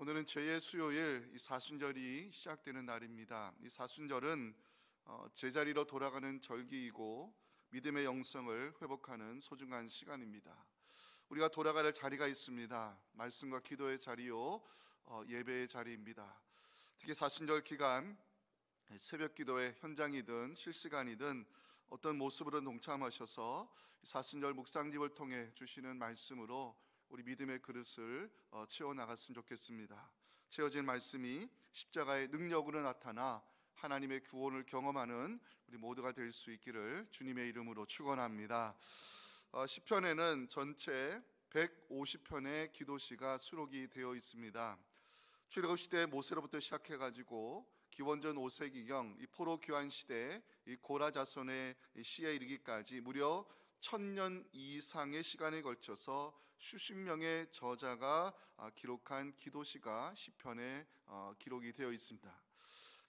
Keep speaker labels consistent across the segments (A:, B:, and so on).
A: 오늘은 제2의 수요일 이 사순절이 시작되는 날입니다. 이 사순절은 제자리로 돌아가는 절기이고 믿음의 영성을 회복하는 소중한 시간입니다. 우리가 돌아가야 할 자리가 있습니다. 말씀과 기도의 자리요, 예배의 자리입니다. 특히 사순절 기간 새벽 기도의 현장이든 실시간이든 어떤 모습으로 동참하셔서 사순절 묵상집을 통해 주시는 말씀으로 우리 믿음의 그릇을 채워나갔으면 좋겠습니다. 채워진 말씀이 십자가의 능력으로 나타나 하나님의 구원을 경험하는 우리 모두가 될 수 있기를 주님의 이름으로 축원합니다. 시편에는 전체 150편의 기도시가 수록이 되어 있습니다. 출애굽 시대 모세로부터 시작해가지고 기원전 5세기경 이 포로 교환 시대 이 고라 자손의 시에 이르기까지 무려 1000년 이상의 시간에 걸쳐서 수십 명의 저자가 기록한 기도시가 시편에 기록이 되어 있습니다.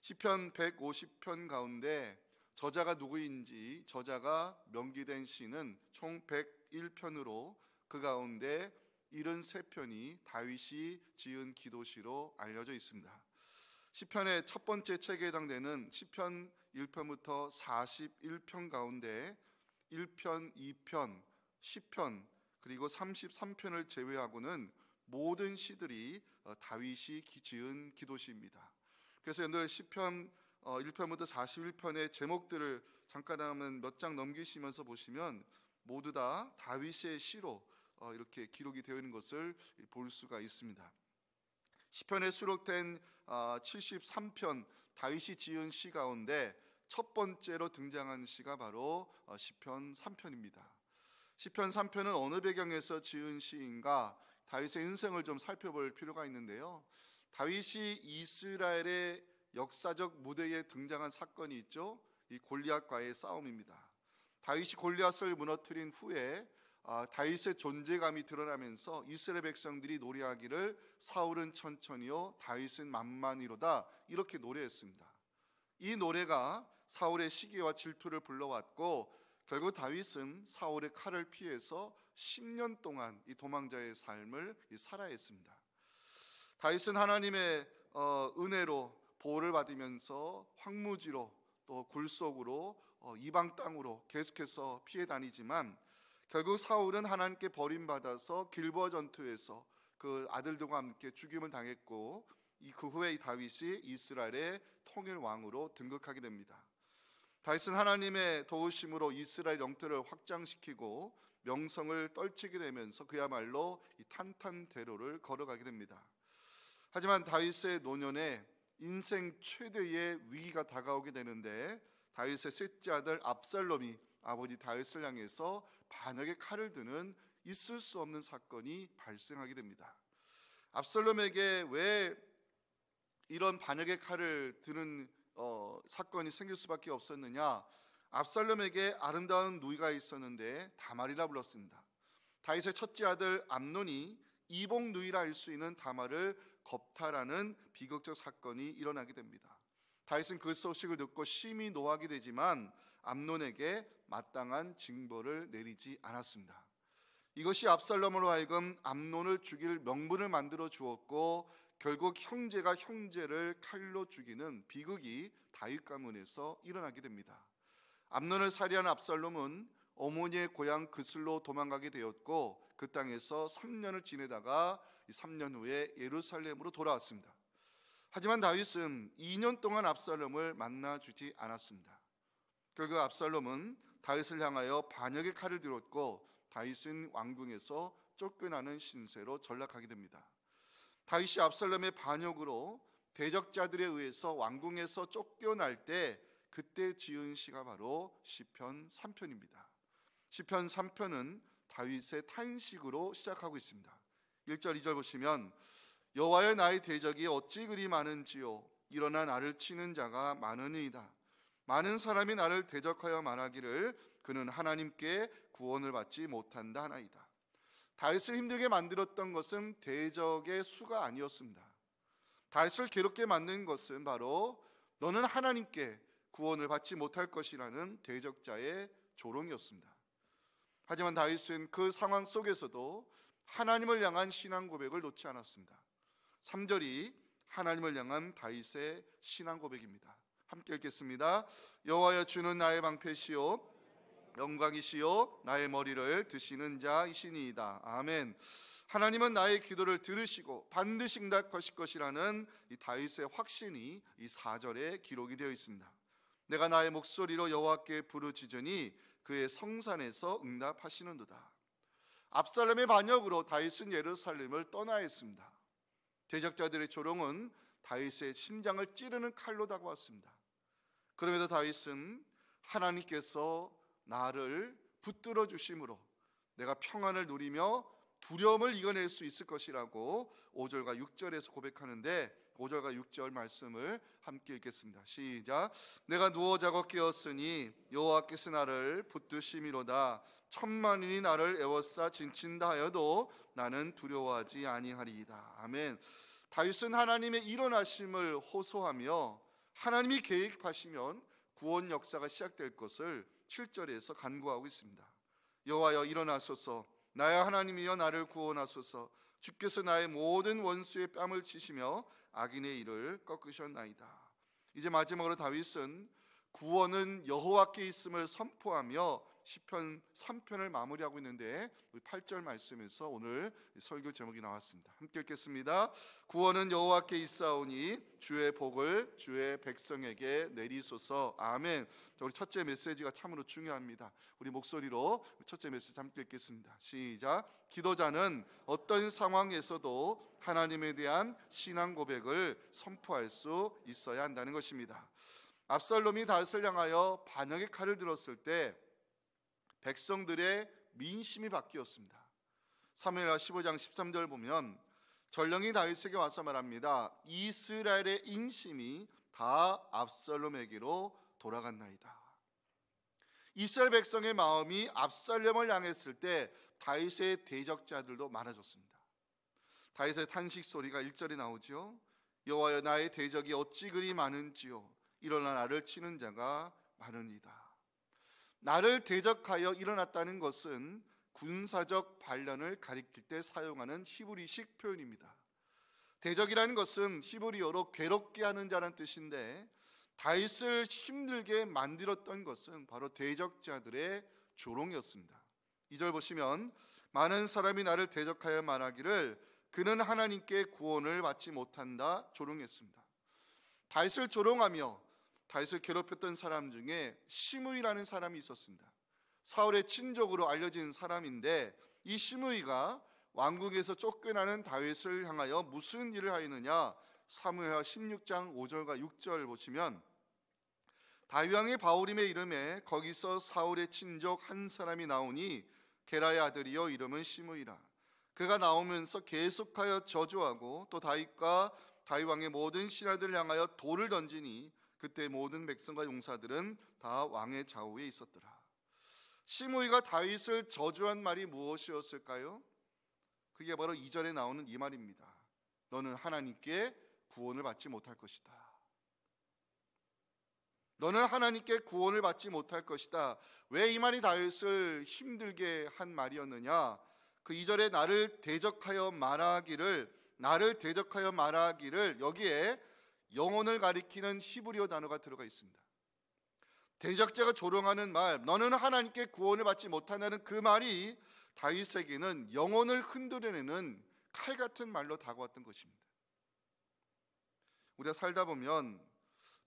A: 시편 150편 가운데 저자가 누구인지 저자가 명기된 시는 총 101편으로 그 가운데 73편이 다윗이 지은 기도시로 알려져 있습니다. 시편의 첫 번째 책에 해당되는 시편 1편부터 41편 가운데 1편, 2편, 10편 그리고 33편을 제외하고는 모든 시들이 다윗이 지은 기도시입니다. 그래서 오늘 시편 1편부터 41편의 제목들을 잠깐 한번 몇 장 넘기시면서 보시면 모두 다 다윗의 시로 이렇게 기록이 되어 있는 것을 볼 수가 있습니다. 시편에 수록된 73편 다윗이 지은 시 가운데 첫 번째로 등장한 시가 바로 시편 3편입니다. 시편 3편은 어느 배경에서 지은 시인가 다윗의 인생을 좀 살펴볼 필요가 있는데요. 다윗이 이스라엘의 역사적 무대에 등장한 사건이 있죠. 이 골리앗과의 싸움입니다. 다윗이 골리앗을 무너뜨린 후에 다윗의 존재감이 드러나면서 이스라엘 백성들이 노래하기를 사울은 천천히요 다윗은 만만히로다 이렇게 노래했습니다. 이 노래가 사울의 시기와 질투를 불러왔고 결국 다윗은 사울의 칼을 피해서 10년 동안 이 도망자의 삶을 살아야 했습니다. 다윗은 하나님의 은혜로 보호를 받으면서 황무지로 또 굴속으로 이방 땅으로 계속해서 피해 다니지만 결국 사울은 하나님께 버림받아서 길보아 전투에서 그 아들들과 함께 죽임을 당했고 그 후에 다윗이 이스라엘의 통일 왕으로 등극하게 됩니다. 다윗은 하나님의 도우심으로 이스라엘 영토를 확장시키고 명성을 떨치게 되면서 그야말로 이 탄탄대로를 걸어가게 됩니다. 하지만 다윗의 노년에 인생 최대의 위기가 다가오게 되는데 다윗의 셋째 아들 압살롬이 아버지 다윗을 향해서 반역의 칼을 드는 있을 수 없는 사건이 발생하게 됩니다. 압살롬에게 왜 이런 반역의 칼을 드는 사건이 생길 수밖에 없었느냐? 압살롬에게 아름다운 누이가 있었는데 다말이라 불렀습니다. 다윗의 첫째 아들 암논이 이복 누이라 할 수 있는 다말을 겁탈하는 비극적 사건이 일어나게 됩니다. 다윗은 그 소식을 듣고 심히 노하게 되지만 암논에게 마땅한 징벌을 내리지 않았습니다. 이것이 압살롬으로 하여금 암논을 죽일 명분을 만들어 주었고 결국 형제가 형제를 칼로 죽이는 비극이 다윗 가문에서 일어나게 됩니다. 암논을 살해한 압살롬은 어머니의 고향 그슬로 도망가게 되었고 그 땅에서 3년을 지내다가 3년 후에 예루살렘으로 돌아왔습니다. 하지만 다윗은 2년 동안 압살롬을 만나주지 않았습니다. 결국 압살롬은 다윗을 향하여 반역의 칼을 들었고 다윗은 왕궁에서 쫓겨나는 신세로 전락하게 됩니다. 다윗이 압살롬의 반역으로 대적자들에 의해서 왕궁에서 쫓겨날 때 그때 지은 시가 바로 시편 3편입니다. 시편 3편은 다윗의 탄식으로 시작하고 있습니다. 1절 2절 보시면 여호와여 나의 대적이 어찌 그리 많은지요 일어나 나를 치는 자가 많으니이다. 많은 사람이 나를 대적하여 말하기를 그는 하나님께 구원을 받지 못한다 하나이다. 다윗을 힘들게 만들었던 것은 대적의 수가 아니었습니다. 다윗을 괴롭게 만든 것은 바로 너는 하나님께 구원을 받지 못할 것이라는 대적자의 조롱이었습니다. 하지만 다윗은 그 상황 속에서도 하나님을 향한 신앙 고백을 놓지 않았습니다. 3절이 하나님을 향한 다윗의 신앙 고백입니다. 함께 읽겠습니다. 여호와여, 주는 나의 방패시요 영광이시요 나의 머리를 드시는 자이시니이다. 아멘. 하나님은 나의 기도를 들으시고 반드시 응답하실 것이라는 이 다윗의 확신이 이 4절에 기록이 되어 있습니다. 내가 나의 목소리로 여호와께 부르짖으니 그의 성산에서 응답하시는도다. 압살롬의 반역으로 다윗은 예루살렘을 떠나야 했습니다. 대적자들의 조롱은 다윗의 심장을 찌르는 칼로 다가왔습니다. 그럼에도 다윗은 하나님께서 나를 붙들어 주심으로 내가 평안을 누리며 두려움을 이겨낼 수 있을 것이라고 5절과 6절에서 고백하는데, 5절과 6절 말씀을 함께 읽겠습니다. 시작. 내가 누워 자고 깨었으니 여호와께서 나를 붙드심이로다. 천만인이 나를 에워싸 진친다 하여도 나는 두려워하지 아니하리이다. 아멘. 다윗은 하나님의 일어나심을 호소하며 하나님이 계획하시면 구원 역사가 시작될 것을 7절에서 간구하고 있습니다. 여호와여, 일어나소서. 나의 하나님이여, 나를 구원하소서. 주께서 나의 모든 원수의 뺨을 치시며 악인의 일을 꺾으셨나이다. 이제 마지막으로 다윗은 구원은 여호와께 있음을 선포하며 시편 3편을 마무리하고 있는데, 8절 말씀에서 오늘 설교 제목이 나왔습니다. 함께 읽겠습니다. 구원은 여호와께 있사오니 주의 복을 주의 백성에게 내리소서. 아멘. 우리 첫째 메시지가 참으로 중요합니다. 우리 목소리로 첫째 메시지 함께 읽겠습니다. 시작. 기도자는 어떤 상황에서도 하나님에 대한 신앙 고백을 선포할 수 있어야 한다는 것입니다. 압살롬이 다윗을 향하여 반역의 칼을 들었을 때 백성들의 민심이 바뀌었습니다. 사무엘하 15장 13절 보면 전령이 다윗에게 와서 말합니다. 이스라엘의 인심이 다 압살롬에게로 돌아갔나이다. 이스라엘 백성의 마음이 압살롬을 향했을 때 다윗의 대적자들도 많아졌습니다. 다윗의 탄식 소리가 1절에 나오죠. 여호와여, 나의 대적이 어찌 그리 많은지요. 일어나 나를 치는 자가 많으니이다. 나를 대적하여 일어났다는 것은 군사적 반란을 가리킬 때 사용하는 히브리식 표현입니다. 대적이라는 것은 히브리어로 괴롭게 하는 자라는 뜻인데, 다윗을 힘들게 만들었던 것은 바로 대적자들의 조롱이었습니다. 2절 보시면 많은 사람이 나를 대적하여 말하기를 그는 하나님께 구원을 받지 못한다 조롱했습니다. 다윗을 조롱하며 다윗을 괴롭혔던 사람 중에 시므이라는 사람이 있었습니다. 사울의 친족으로 알려진 사람인데, 이 시므이가 왕궁에서 쫓겨나는 다윗을 향하여 무슨 일을 하였느냐. 사무엘하 16장 5절과 6절 보시면 다윗 왕의 바울임의 이름에 거기서 사울의 친족 한 사람이 나오니 게라의 아들이요 이름은 시므이라. 그가 나오면서 계속하여 저주하고 또 다윗과 다윗 왕의 모든 신하들을 향하여 돌을 던지니 그때 모든 백성과 용사들은 다 왕의 좌우에 있었더라. 시므이가 다윗을 저주한 말이 무엇이었을까요? 그게 바로 2절에 나오는 이 말입니다. 너는 하나님께 구원을 받지 못할 것이다. 너는 하나님께 구원을 받지 못할 것이다. 왜 이 말이 다윗을 힘들게 한 말이었느냐? 그 2절에 나를 대적하여 말하기를 여기에 영혼을 가리키는 히브리어 단어가 들어가 있습니다. 대적자가 조롱하는 말, 너는 하나님께 구원을 받지 못한다는 그 말이 다윗에게는 영혼을 흔들어내는 칼 같은 말로 다가왔던 것입니다. 우리가 살다 보면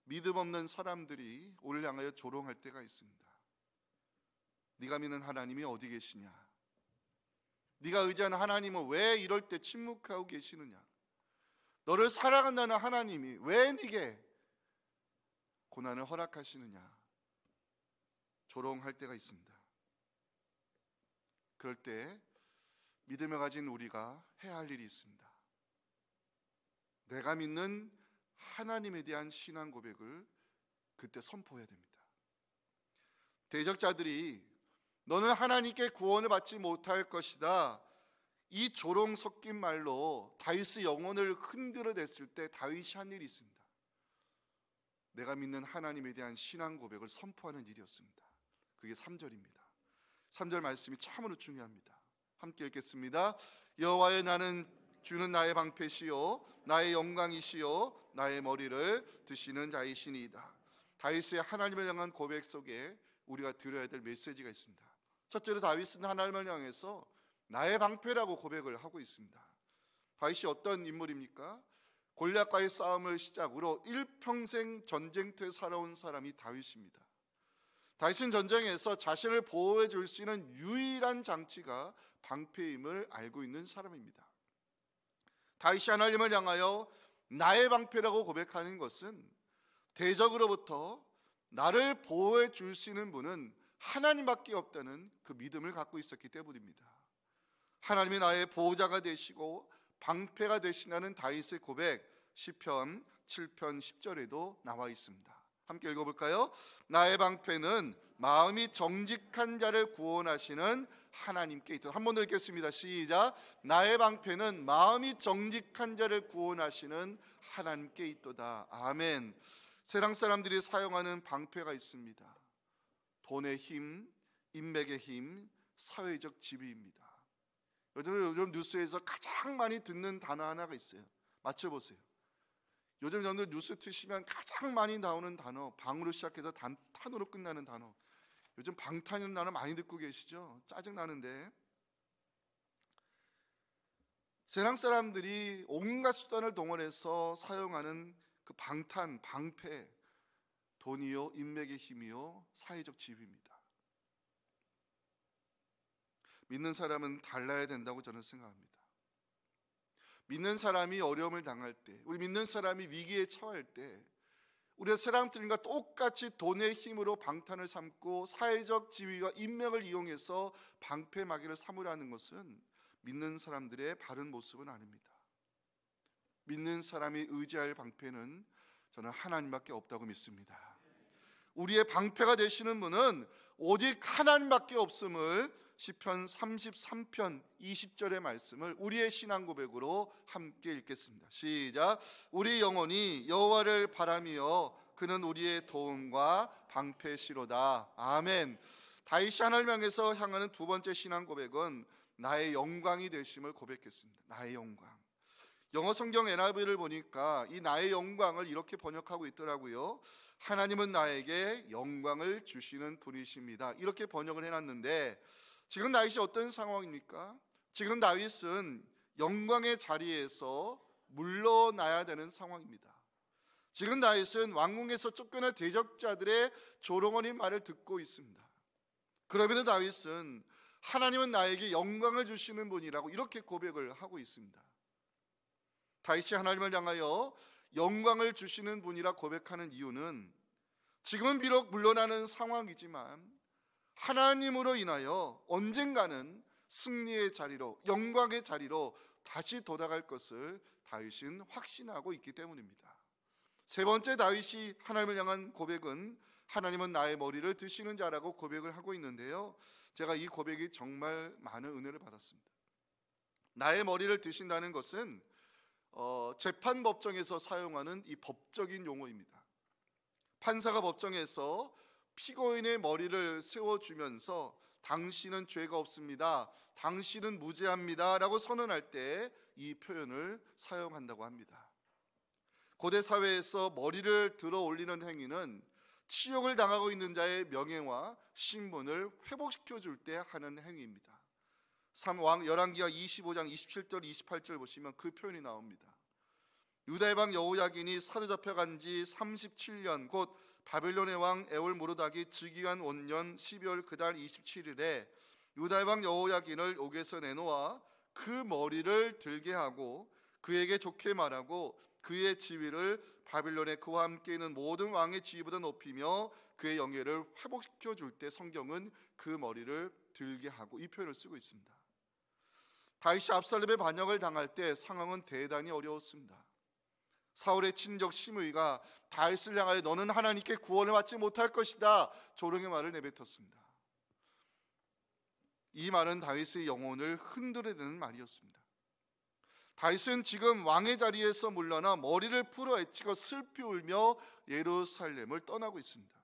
A: 믿음 없는 사람들이 우리를 향하여 조롱할 때가 있습니다. 네가 믿는 하나님이 어디 계시냐? 네가 의지하는 하나님은 왜 이럴 때 침묵하고 계시느냐? 너를 사랑한다는 하나님이 왜 네게 고난을 허락하시느냐? 조롱할 때가 있습니다. 그럴 때 믿음을 가진 우리가 해야 할 일이 있습니다. 내가 믿는 하나님에 대한 신앙 고백을 그때 선포해야 됩니다. 대적자들이 너는 하나님께 구원을 받지 못할 것이다, 이 조롱 섞인 말로 다윗의 영혼을 흔들어냈을 때 다윗이 한 일이 있습니다. 내가 믿는 하나님에 대한 신앙 고백을 선포하는 일이었습니다. 그게 3절입니다. 3절 말씀이 참으로 중요합니다. 함께 읽겠습니다. 여호와여, 나는 주는 나의 방패시요 나의 영광이시요 나의 머리를 드시는 자이시니이다. 다윗의 하나님을 향한 고백 속에 우리가 들어야 될 메시지가 있습니다. 첫째로 다윗은 하나님을 향해서 나의 방패라고 고백을 하고 있습니다. 다윗이 어떤 인물입니까? 골리앗과의 싸움을 시작으로 일평생 전쟁터에 살아온 사람이 다윗입니다. 다윗은 전쟁에서 자신을 보호해 줄 수 있는 유일한 장치가 방패임을 알고 있는 사람입니다. 다윗이 하나님을 향하여 나의 방패라고 고백하는 것은 대적으로부터 나를 보호해 줄 수 있는 분은 하나님밖에 없다는 그 믿음을 갖고 있었기 때문입니다. 하나님이 나의 보호자가 되시고 방패가 되시다는 다윗의 고백, 시편 7편 10절에도 나와 있습니다. 함께 읽어볼까요? 나의 방패는 마음이 정직한 자를 구원하시는 하나님께 있도다. 한 번 더 읽겠습니다. 시작. 나의 방패는 마음이 정직한 자를 구원하시는 하나님께 있도다. 아멘. 세상 사람들이 사용하는 방패가 있습니다. 돈의 힘, 인맥의 힘, 사회적 지위입니다. 요즘 뉴스에서 가장 많이 듣는 단어 하나가 있어요. 맞춰보세요. 요즘 여러분들 뉴스 트시면 가장 많이 나오는 단어, 방으로 시작해서 탄으로 끝나는 단어. 요즘 방탄이라는 단어 많이 듣고 계시죠? 짜증나는데 세상 사람들이 온갖 수단을 동원해서 사용하는 그 방탄, 방패, 돈이요, 인맥의 힘이요, 사회적 지위입니다. 믿는 사람은 달라야 된다고 저는 생각합니다. 믿는 사람이 어려움을 당할 때, 우리 믿는 사람이 위기에 처할 때, 우리가 세상들과 똑같이 돈의 힘으로 방탄을 삼고 사회적 지위와 인맥을 이용해서 방패막이를 삼으라는 것은 믿는 사람들의 바른 모습은 아닙니다. 믿는 사람이 의지할 방패는 저는 하나님밖에 없다고 믿습니다. 우리의 방패가 되시는 분은 오직 하나님밖에 없음을 시편 33편 20절의 말씀을 우리의 신앙 고백으로 함께 읽겠습니다. 시작. 우리 영혼이 여호와를 바라며 그는 우리의 도움과 방패시로다. 아멘. 다윗이 하나님을 향해서 향하는 두 번째 신앙 고백은 나의 영광이 되심을 고백했습니다. 나의 영광. 영어 성경 NIV를 보니까 이 나의 영광을 이렇게 번역하고 있더라고요. 하나님은 나에게 영광을 주시는 분이십니다. 이렇게 번역을 해놨는데 지금 다윗이 어떤 상황입니까? 지금 다윗은 영광의 자리에서 물러나야 되는 상황입니다. 지금 다윗은 왕궁에서 쫓겨난 대적자들의 조롱하는 말을 듣고 있습니다. 그럼에도 다윗은 하나님은 나에게 영광을 주시는 분이라고 이렇게 고백을 하고 있습니다. 다윗이 하나님을 향하여 영광을 주시는 분이라 고백하는 이유는 지금은 비록 물러나는 상황이지만 하나님으로 인하여 언젠가는 승리의 자리로, 영광의 자리로 다시 돌아갈 것을 다윗은 확신하고 있기 때문입니다. 세 번째 다윗이 하나님을 향한 고백은 하나님은 나의 머리를 드시는 자라고 고백을 하고 있는데요, 제가 이 고백이 정말 많은 은혜를 받았습니다. 나의 머리를 드신다는 것은 재판법정에서 사용하는 이 법적인 용어입니다. 판사가 법정에서 피고인의 머리를 세워주면서 당신은 죄가 없습니다, 당신은 무죄합니다 라고 선언할 때 이 표현을 사용한다고 합니다. 고대 사회에서 머리를 들어 올리는 행위는 치욕을 당하고 있는 자의 명예와 신분을 회복시켜 줄 때 하는 행위입니다. 열왕기하 25장 27절 28절 보시면 그 표현이 나옵니다. 유다의 왕 여호야긴이 사로잡혀간 지 37년 곧 바벨론의 왕 에올모르닥이 즉위한 원년 12월 그달 27일에 유다의 왕 여호야긴을 옥에서 내놓아 그 머리를 들게 하고 그에게 좋게 말하고 그의 지위를 바벨론에 그와 함께 있는 모든 왕의 지위보다 높이며 그의 영예를 회복시켜 줄 때 성경은 그 머리를 들게 하고 이 표현을 쓰고 있습니다. 다윗이 압살롬의 반역을 당할 때 상황은 대단히 어려웠습니다. 사울의 친족 시므이가 다윗을 향하여 너는 하나님께 구원을 받지 못할 것이다 조롱의 말을 내뱉었습니다. 이 말은 다윗의 영혼을 흔들어대는 말이었습니다. 다윗은 지금 왕의 자리에서 물러나 머리를 풀어 헤치고 슬피 울며 예루살렘을 떠나고 있습니다.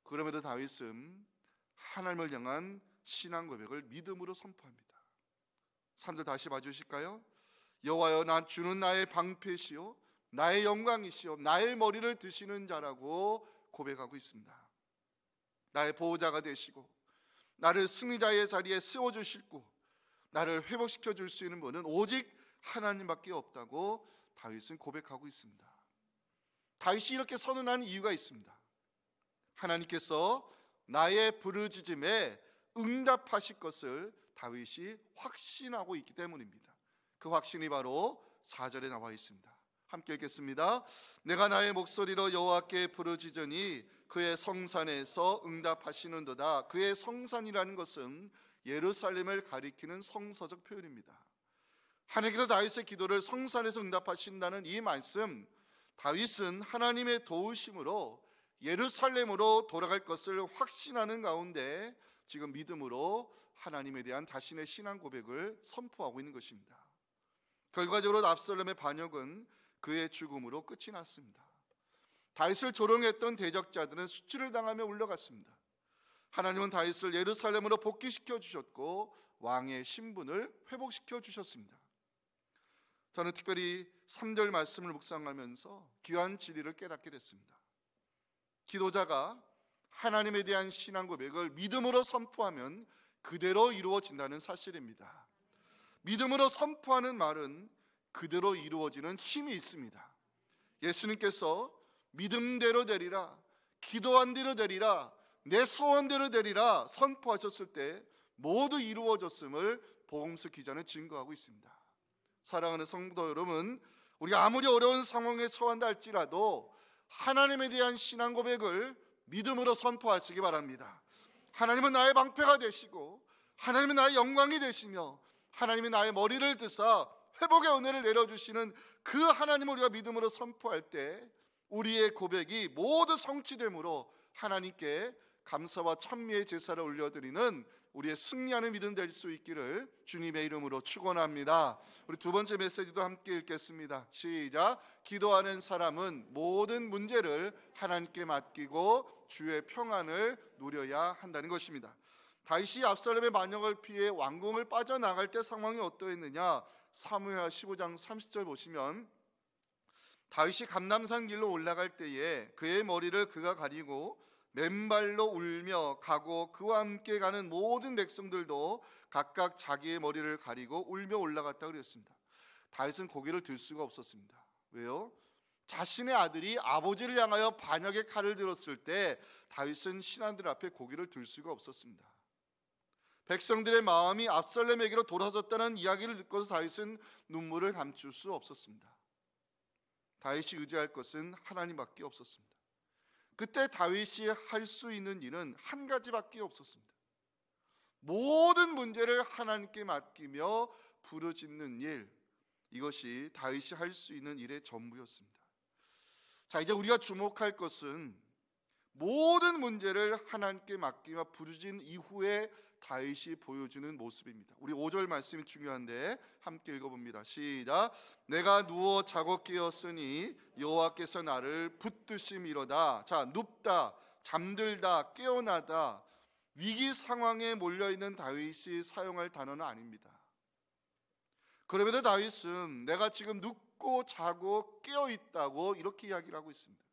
A: 그럼에도 다윗은 하나님을 향한 신앙 고백을 믿음으로 선포합니다. 3절 다시 봐주실까요? 여호와여, 나 주는 나의 방패시요 나의 영광이시요 나의 머리를 드시는 자라고 고백하고 있습니다. 나의 보호자가 되시고 나를 승리자의 자리에 세워주시고 나를 회복시켜 줄 수 있는 분은 오직 하나님밖에 없다고 다윗은 고백하고 있습니다. 다윗이 이렇게 선언하는 이유가 있습니다. 하나님께서 나의 부르짖음에 응답하실 것을 다윗이 확신하고 있기 때문입니다. 그 확신이 바로 4절에 나와 있습니다. 함께 읽겠습니다. 내가 나의 목소리로 여호와께 부르짖으니 그의 성산에서 응답하시는도다. 그의 성산이라는 것은 예루살렘을 가리키는 성서적 표현입니다. 하나님께서 다윗의 기도를 성산에서 응답하신다는 이 말씀, 다윗은 하나님의 도우심으로 예루살렘으로 돌아갈 것을 확신하는 가운데 지금 믿음으로 하나님에 대한 자신의 신앙 고백을 선포하고 있는 것입니다. 결과적으로 압살롬의 반역은 그의 죽음으로 끝이 났습니다. 다윗을 조롱했던 대적자들은 수치를 당하며 울려갔습니다. 하나님은 다윗을 예루살렘으로 복귀시켜 주셨고 왕의 신분을 회복시켜 주셨습니다. 저는 특별히 3절 말씀을 묵상하면서 귀한 진리를 깨닫게 됐습니다. 기도자가 하나님에 대한 신앙 고백을 믿음으로 선포하면 그대로 이루어진다는 사실입니다. 믿음으로 선포하는 말은 그대로 이루어지는 힘이 있습니다. 예수님께서 믿음대로 되리라, 기도한 대로 되리라, 내 소원대로 되리라 선포하셨을 때 모두 이루어졌음을 복음서 기자는 증거하고 있습니다. 사랑하는 성도 여러분, 우리가 아무리 어려운 상황에 처한다 할지라도 하나님에 대한 신앙 고백을 믿음으로 선포하시기 바랍니다. 하나님은 나의 방패가 되시고 하나님은 나의 영광이 되시며 하나님이 나의 머리를 드사 회복의 은혜를 내려주시는 그 하나님을 우리가 믿음으로 선포할 때 우리의 고백이 모두 성취됨으로 하나님께 감사와 찬미의 제사를 올려드리는 우리의 승리하는 믿음 될 수 있기를 주님의 이름으로 축원합니다. 우리 두 번째 메시지도 함께 읽겠습니다. 시작. 기도하는 사람은 모든 문제를 하나님께 맡기고 주의 평안을 누려야 한다는 것입니다. 다윗이 압살롬의 반역을 피해 왕궁을 빠져나갈 때 상황이 어떠했느냐? 사무엘하 15장 30절 보시면 다윗이 감람산 길로 올라갈 때에 그의 머리를 그가 가리고 맨발로 울며 가고 그와 함께 가는 모든 백성들도 각각 자기의 머리를 가리고 울며 올라갔다 그랬습니다. 다윗은 고개를 들 수가 없었습니다. 왜요? 자신의 아들이 아버지를 향하여 반역의 칼을 들었을 때 다윗은 신하들 앞에 고개를 들 수가 없었습니다. 백성들의 마음이 압살롬에게로 돌아섰다는 이야기를 듣고서 다윗은 눈물을 감출 수 없었습니다. 다윗이 의지할 것은 하나님밖에 없었습니다. 그때 다윗이 할 수 있는 일은 한 가지밖에 없었습니다. 모든 문제를 하나님께 맡기며 부르짖는 일, 이것이 다윗이 할 수 있는 일의 전부였습니다. 자, 이제 우리가 주목할 것은 모든 문제를 하나님께 맡기며 부르짖은 이후에 다윗이 보여주는 모습입니다. 우리 5절 말씀이 중요한데 함께 읽어봅니다. 시작. 내가 누워 자고 깨었으니 여호와께서 나를 붙드심이로다. 자, 눕다, 잠들다, 깨어나다, 위기 상황에 몰려있는 다윗이 사용할 단어는 아닙니다. 그럼에도 다윗은 내가 지금 눕고 자고 깨어있다고 이렇게 이야기를 하고 있습니다.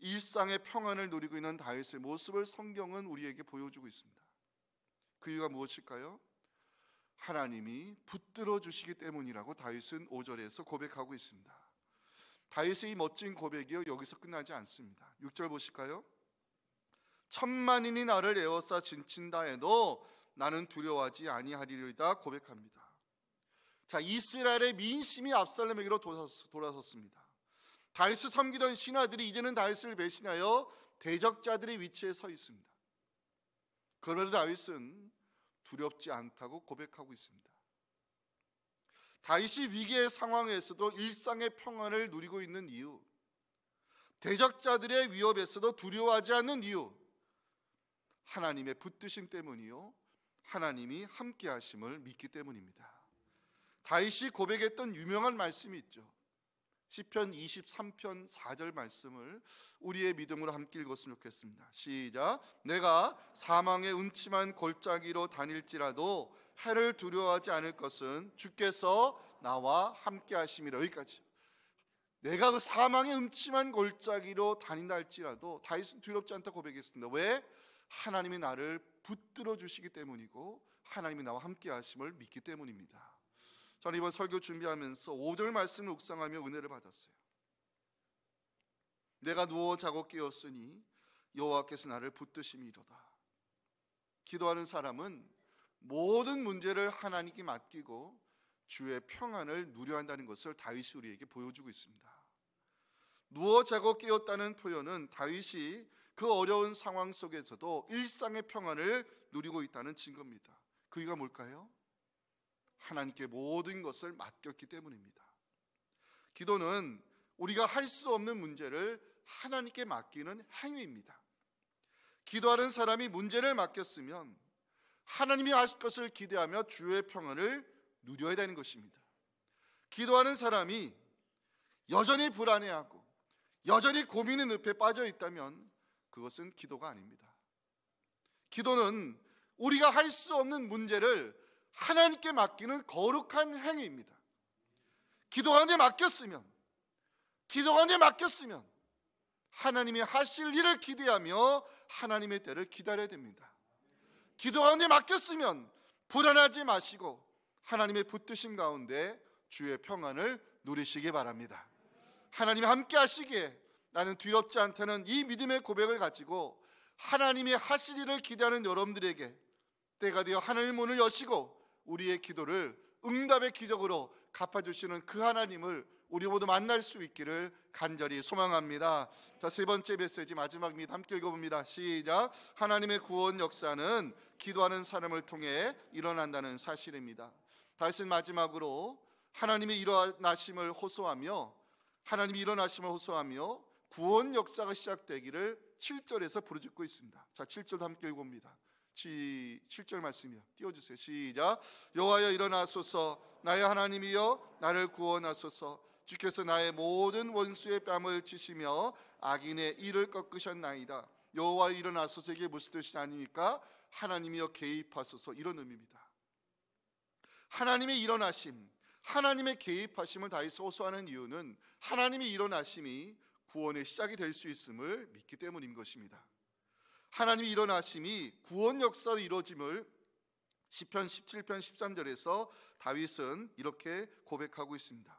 A: 일상의 평안을 누리고 있는 다윗의 모습을 성경은 우리에게 보여주고 있습니다. 그 이유가 무엇일까요? 하나님이 붙들어 주시기 때문이라고 다윗은 5절에서 고백하고 있습니다. 다윗의 이 멋진 고백이요, 여기서 끝나지 않습니다. 6절 보실까요? 천만인이 나를 에워싸 진친다 해도 나는 두려워하지 아니하리로다 고백합니다. 자, 이스라엘의 민심이 압살롬에게로 돌아섰습니다. 다윗을 섬기던 신하들이 이제는 다윗을 배신하여 대적자들의 위치에 서 있습니다. 그러나 다윗은 두렵지 않다고 고백하고 있습니다. 다윗이 위기의 상황에서도 일상의 평안을 누리고 있는 이유, 대적자들의 위협에서도 두려워하지 않는 이유, 하나님의 붙드심 때문이요, 하나님이 함께 하심을 믿기 때문입니다. 다윗이 고백했던 유명한 말씀이 있죠. 시편 23편 4절 말씀을 우리의 믿음으로 함께 읽었으면 좋겠습니다. 시작. 내가 사망의 음침한 골짜기로 다닐지라도 해를 두려워하지 않을 것은 주께서 나와 함께 하심이라. 여기까지. 내가 그 사망의 음침한 골짜기로 다닌다 할지라도 다윗은 두렵지 않다 고백했습니다. 왜? 하나님이 나를 붙들어 주시기 때문이고 하나님이 나와 함께 하심을 믿기 때문입니다. 저는 이번 설교 준비하면서 5절 말씀을 묵상하며 은혜를 받았어요. 내가 누워 자고 깨었으니 여호와께서 나를 붙드심이로다. 기도하는 사람은 모든 문제를 하나님께 맡기고 주의 평안을 누려야 한다는 것을 다윗이 우리에게 보여주고 있습니다. 누워 자고 깨었다는 표현은 다윗이 그 어려운 상황 속에서도 일상의 평안을 누리고 있다는 증거입니다. 그 이유가 뭘까요? 하나님께 모든 것을 맡겼기 때문입니다. 기도는 우리가 할 수 없는 문제를 하나님께 맡기는 행위입니다. 기도하는 사람이 문제를 맡겼으면 하나님이 하실 것을 기대하며 주의 평안을 누려야 되는 것입니다. 기도하는 사람이 여전히 불안해하고 여전히 고민의 늪에 빠져 있다면 그것은 기도가 아닙니다. 기도는 우리가 할 수 없는 문제를 하나님께 맡기는 거룩한 행위입니다. 기도하는데 맡겼으면 하나님이 하실 일을 기대하며 하나님의 때를 기다려야 됩니다. 기도하는데 맡겼으면 불안하지 마시고 하나님의 붙드심 가운데 주의 평안을 누리시기 바랍니다. 하나님이 함께 하시기에 나는 두렵지 않다는 이 믿음의 고백을 가지고 하나님이 하실 일을 기대하는 여러분들에게 때가 되어 하늘 문을 여시고 우리의 기도를 응답의 기적으로 갚아주시는 그 하나님을 우리 모두 만날 수 있기를 간절히 소망합니다. 자, 세 번째 메시지 마지막입니다. 함께 읽어봅니다. 시작. 하나님의 구원 역사는 기도하는 사람을 통해 일어난다는 사실입니다. 다윗은 마지막으로 하나님의 일어나심을 호소하며 구원 역사가 시작되기를 7절에서 부르짖고 있습니다. 자, 7절 함께 읽어봅니다. 7절 말씀이요. 띄워주세요. 시작. 여호와여 일어나소서. 나의 하나님이여 나를 구원하소서. 주께서 나의 모든 원수의 뺨을 치시며 악인의 이를 꺾으셨나이다. 여호와 일어나소서. 이게 무슨 뜻이 아닙니까? 하나님이여 개입하소서, 이런 의미입니다. 하나님의 일어나심, 하나님의 개입하심을 다해서 호소하는 이유는 하나님의 일어나심이 구원의 시작이 될 수 있음을 믿기 때문인 것입니다. 하나님의 일어나심이 구원 역사로 이루어짐을 시편 17편 13절에서 다윗은 이렇게 고백하고 있습니다.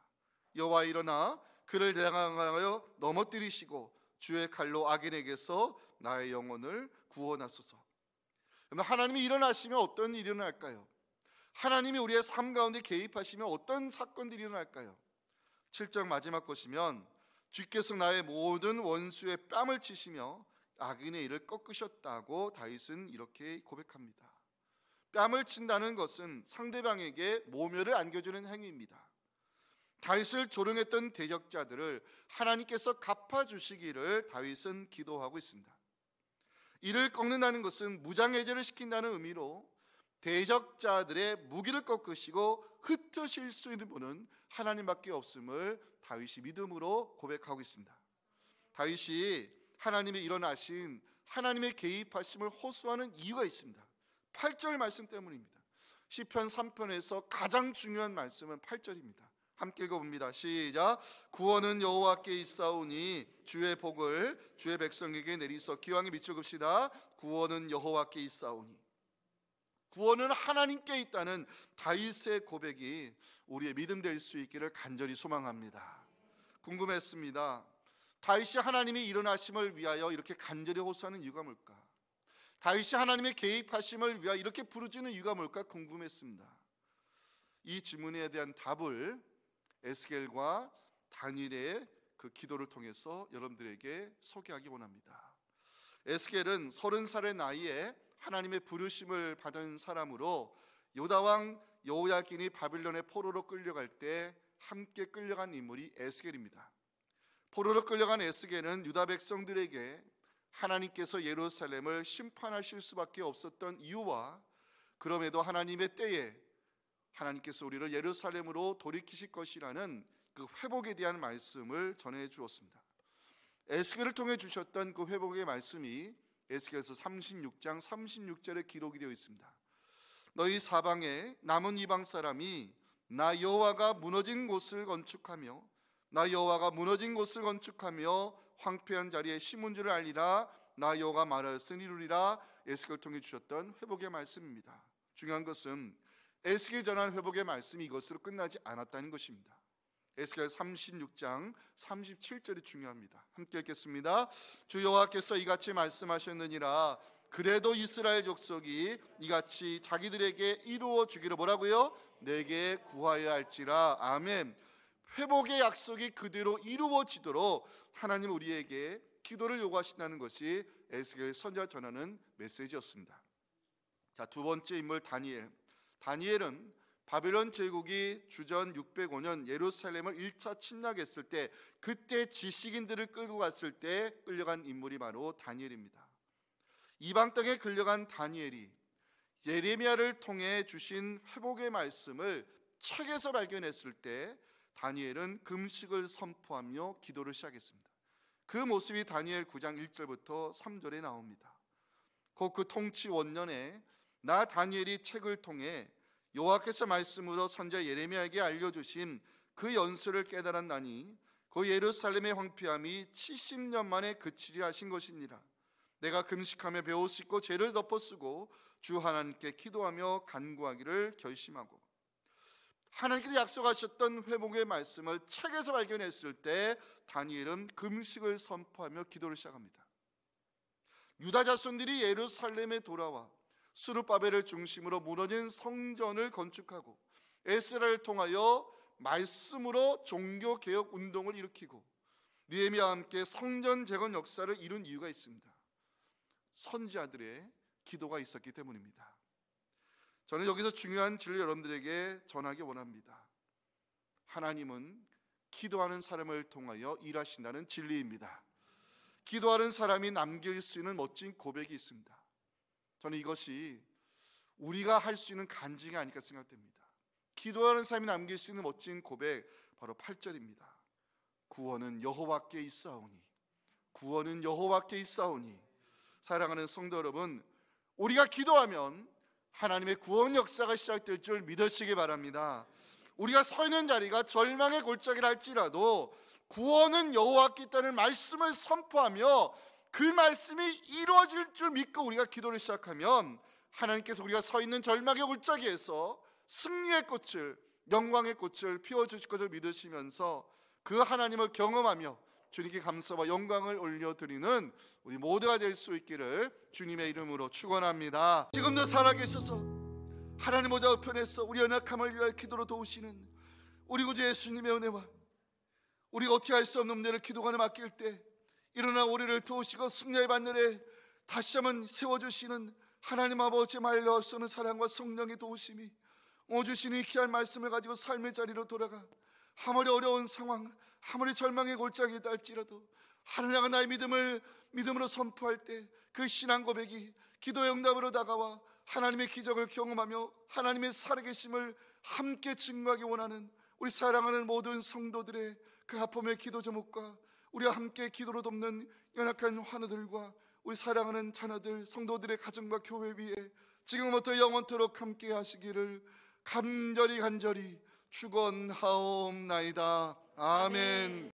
A: 여호와 일어나 그를 대항하여 넘어뜨리시고 주의 칼로 악인에게서 나의 영혼을 구원하소서. 그러면 하나님이 일어나시면 어떤 일이 일어날까요? 하나님이 우리의 삶 가운데 개입하시면 어떤 사건들이 일어날까요? 7절 마지막 것이면 주께서 나의 모든 원수의 뺨을 치시며 악인의 일을 꺾으셨다고 다윗은 이렇게 고백합니다. 뺨을 친다는 것은 상대방에게 모멸을 안겨주는 행위입니다. 다윗을 조롱했던 대적자들을 하나님께서 갚아주시기를 다윗은 기도하고 있습니다. 이를 꺾는다는 것은 무장해제를 시킨다는 의미로 대적자들의 무기를 꺾으시고 흩으실 수 있는 분은 하나님밖에 없음을 다윗이 믿음으로 고백하고 있습니다. 다윗이 하나님의 일어나신 하나님의 개입하심을 호소하는 이유가 있습니다. 8절 말씀 때문입니다. 시편 3편에서 가장 중요한 말씀은 8절입니다. 함께 읽어봅니다. 시작. 구원은 여호와께 있사오니 주의 복을 주의 백성에게 내리소. 기왕에 미쳐급시다. 구원은 여호와께 있사오니. 구원은 하나님께 있다는 다윗의 고백이 우리의 믿음 될 수 있기를 간절히 소망합니다. 궁금했습니다. 다윗이 하나님의 일어나심을 위하여 이렇게 간절히 호소하는 이유가 뭘까? 다윗이 하나님의 개입하심을 위하여 이렇게 부르짖는 이유가 뭘까 궁금했습니다. 이 질문에 대한 답을 에스겔과 다니엘의 그 기도를 통해서 여러분들에게 소개하기 원합니다. 에스겔은 30살의 나이에 하나님의 부르심을 받은 사람으로 유다왕 여호야긴이 바빌론의 포로로 끌려갈 때 함께 끌려간 인물이 에스겔입니다. 포로로 끌려간 에스겔은 유다 백성들에게 하나님께서 예루살렘을 심판하실 수밖에 없었던 이유와 그럼에도 하나님의 때에 하나님께서 우리를 예루살렘으로 돌이키실 것이라는 그 회복에 대한 말씀을 전해 주었습니다. 에스겔을 통해 주셨던 그 회복의 말씀이 에스겔서 36장 36절에 기록이 되어 있습니다. 너희 사방에 남은 이방 사람이 나 여호와가 무너진 곳을 건축하며 황폐한 자리에 심은 줄을 알리라. 나 여호와가 말하였으니 이루리라. 에스겔을 통해 주셨던 회복의 말씀입니다. 중요한 것은 에스겔이 전한 회복의 말씀이 이것으로 끝나지 않았다는 것입니다. 에스겔 36장 37절이 중요합니다. 함께 읽겠습니다. 주 여호와께서 이같이 말씀하셨느니라. 그래도 이스라엘 족속이 이같이 자기들에게 이루어 주기를 뭐라고요? 내게 구하여야 할지라. 아멘. 회복의 약속이 그대로 이루어지도록 하나님 우리에게 기도를 요구하신다는 것이 에스겔 선지자가 전하는 메시지였습니다. 자, 두 번째 인물 다니엘. 다니엘은 바벨론 제국이 주전 605년 예루살렘을 1차 침략했을 때 그때 지식인들을 끌고 갔을 때 끌려간 인물이 바로 다니엘입니다. 이방 땅에 끌려간 다니엘이 예레미야를 통해 주신 회복의 말씀을 책에서 발견했을 때 다니엘은 금식을 선포하며 기도를 시작했습니다. 그 모습이 다니엘 9장 1절부터 3절에 나옵니다. 곧 그 통치 원년에 나 다니엘이 책을 통해 여호와께서 말씀으로 선지자 예레미야에게 알려주신 그 연수를 깨달았나니 그 예루살렘의 황폐함이 70년 만에 그치리라 하신 것이니라. 내가 금식하며 배옷 씻고 죄를 덮어쓰고 주 하나님께 기도하며 간구하기를 결심하고. 하나님께서 약속하셨던 회복의 말씀을 책에서 발견했을 때 다니엘은 금식을 선포하며 기도를 시작합니다. 유다 자손들이 예루살렘에 돌아와 스룹바벨을 중심으로 무너진 성전을 건축하고 에스라를 통하여 말씀으로 종교개혁 운동을 일으키고 느헤미야와 함께 성전 재건 역사를 이룬 이유가 있습니다. 선지자들의 기도가 있었기 때문입니다. 저는 여기서 중요한 진리를 여러분들에게 전하기 원합니다. 하나님은 기도하는 사람을 통하여 일하신다는 진리입니다. 기도하는 사람이 남길 수 있는 멋진 고백이 있습니다. 저는 이것이 우리가 할 수 있는 간증이 아닐까 생각됩니다. 기도하는 사람이 남길 수 있는 멋진 고백, 바로 8절입니다. 구원은 여호와께 있사오니, 구원은 여호와께 있사오니. 사랑하는 성도 여러분, 우리가 기도하면 하나님의 구원 역사가 시작될 줄 믿으시기 바랍니다. 우리가 서 있는 자리가 절망의 골짜기라 할지라도 구원은 여호와께 있다는 말씀을 선포하며 그 말씀이 이루어질 줄 믿고 우리가 기도를 시작하면 하나님께서 우리가 서 있는 절망의 골짜기에서 승리의 꽃을, 영광의 꽃을 피워주실 것을 믿으시면서 그 하나님을 경험하며 주님께 감사와 영광을 올려드리는 우리 모두가 될 수 있기를 주님의 이름으로 축원합니다. 지금도 살아계셔서 하나님 보좌 우편에서 우리 연약함을 위하여 기도로 도우시는 우리 구주 예수님의 은혜와 우리가 어떻게 할 수 없는 문제를 기도관에 맡길 때 일어나 우리를 도우시고 승리의 바늘에 다시 한번 세워주시는 하나님 아버지의 말로 쓰는 사랑과 성령의 도우심이 주시는 귀한 말씀을 가지고 삶의 자리로 돌아가 아무리 어려운 상황, 아무리 절망의 골짜기에 달지라도 하나님 나의 믿음으로 선포할 때 그 신앙 고백이 기도의 응답으로 다가와 하나님의 기적을 경험하며 하나님의 살아계심을 함께 증거하기 원하는 우리 사랑하는 모든 성도들의 그 아픔의 기도 제목과 우리와 함께 기도로 돕는 연약한 환우들과 우리 사랑하는 자녀들, 성도들의 가정과 교회 위에 지금부터 영원토록 함께 하시기를 간절히 축원하옵나이다. 아멘.